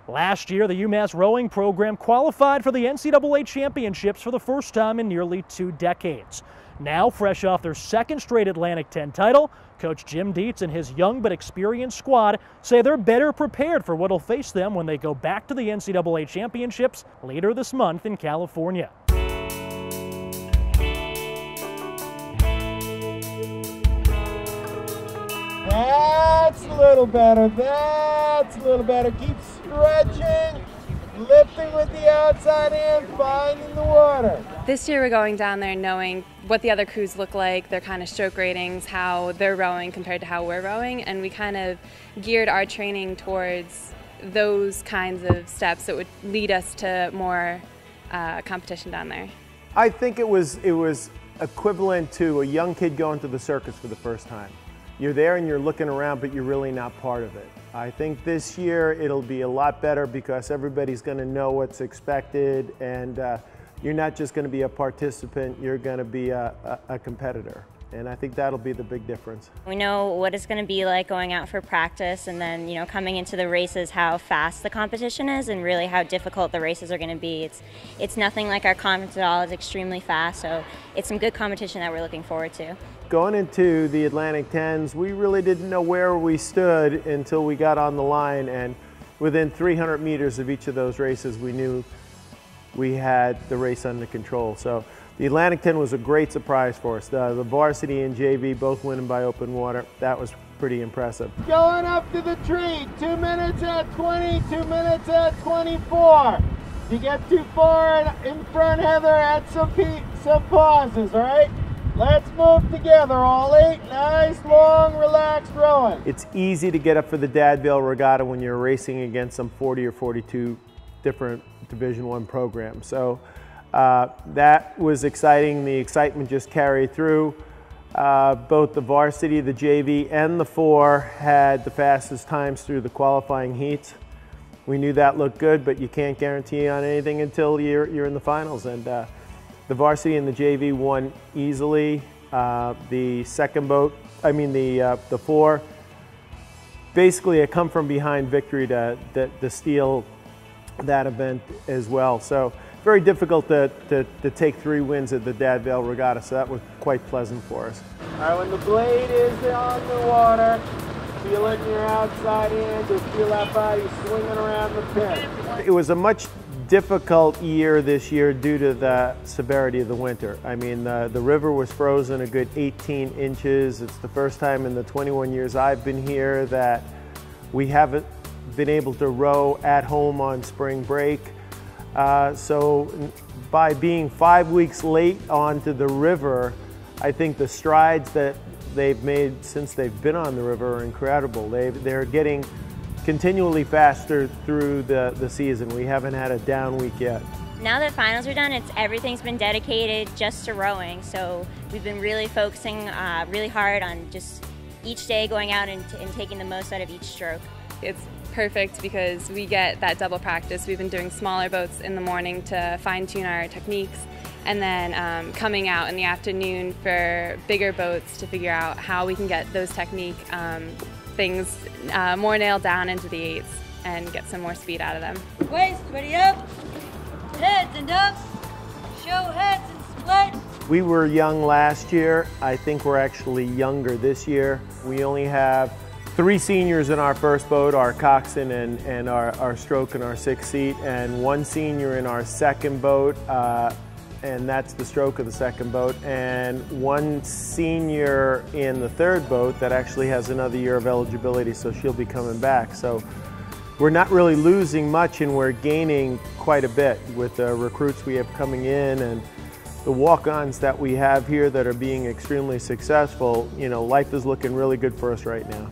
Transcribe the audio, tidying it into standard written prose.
Last year, the UMass rowing program qualified for the NCAA Championships for the first time in nearly 2 decades. Now, fresh off their second straight Atlantic 10 title, Coach Jim Dietz and his young but experienced squad say they're better prepared for what'll face them when they go back to the NCAA Championships later this month in California. That's a little better. That's a little better. Keep stretching, lifting with the outside hand, finding the water. This year we're going down there knowing what the other crews look like, their kind of stroke ratings, how they're rowing compared to how we're rowing, and we kind of geared our training towards those kinds of steps that would lead us to more competition down there. I think it was equivalent to a young kid going to the circus for the first time. You're there and you're looking around, but you're really not part of it. I think this year it'll be a lot better because everybody's going to know what's expected, and you're not just going to be a participant, you're going to be a competitor. And I think that'll be the big difference. We know what it's going to be like going out for practice, and then coming into the races, how fast the competition is and really how difficult the races are going to be. It's nothing like our conference at all. It's extremely fast, so it's some good competition that we're looking forward to. Going into the Atlantic 10s, we really didn't know where we stood until we got on the line, and within 300 meters of each of those races we knew we had the race under control. So the Atlantic 10 was a great surprise for us. The varsity and JV both winning by open water. That was pretty impressive. Going up to the tree, 2 minutes at 20, 2 minutes at 24. If you get too far in front, Heather, add some pauses, all right? Let's move together, all 8. Nice, long, relaxed rowing. It's easy to get up for the Dad Vail Regatta when you're racing against some 40 or 42 different Division I programs. So that was exciting. The excitement just carried through. Both the varsity, the JV, and the 4 had the fastest times through the qualifying heats. We knew that looked good, but you can't guarantee on anything until you're in the finals. And the varsity and the JV won easily. The second boat, the 4, basically a come from behind victory to steal that event as well. So very difficult to take 3 wins at the Dad Vail Regatta, so that was quite pleasant for us. All right, when the blade is on the water, feel it in your outside hand, just feel that body swinging around the pin. It was a much difficult year this year due to the severity of the winter. I mean, the river was frozen a good 18 inches. It's the first time in the 21 years I've been here that we haven't been able to row at home on spring break. So by being 5 weeks late onto the river, I think the strides that they've made since they've been on the river are incredible. They're getting continually faster through the season. We haven't had a down week yet. Now that finals are done, everything's been dedicated just to rowing. So we've been really focusing really hard on just each day going out and taking the most out of each stroke. It's perfect because we get that double practice. We've been doing smaller boats in the morning to fine-tune our techniques, and then coming out in the afternoon for bigger boats to figure out how we can get those technique things more nailed down into the 8s and get some more speed out of them. Waist, ready up, heads and up, show heads and split. We were young last year. I think we're actually younger this year. We only have 3 seniors in our first boat, our coxswain and our stroke in our 6th seat, and 1 senior in our second boat, and that's the stroke of the second boat, and 1 senior in the 3rd boat that actually has another year of eligibility, so she'll be coming back. So we're not really losing much, and we're gaining quite a bit with the recruits we have coming in and the walk-ons that we have here that are being extremely successful. Life is looking really good for us right now.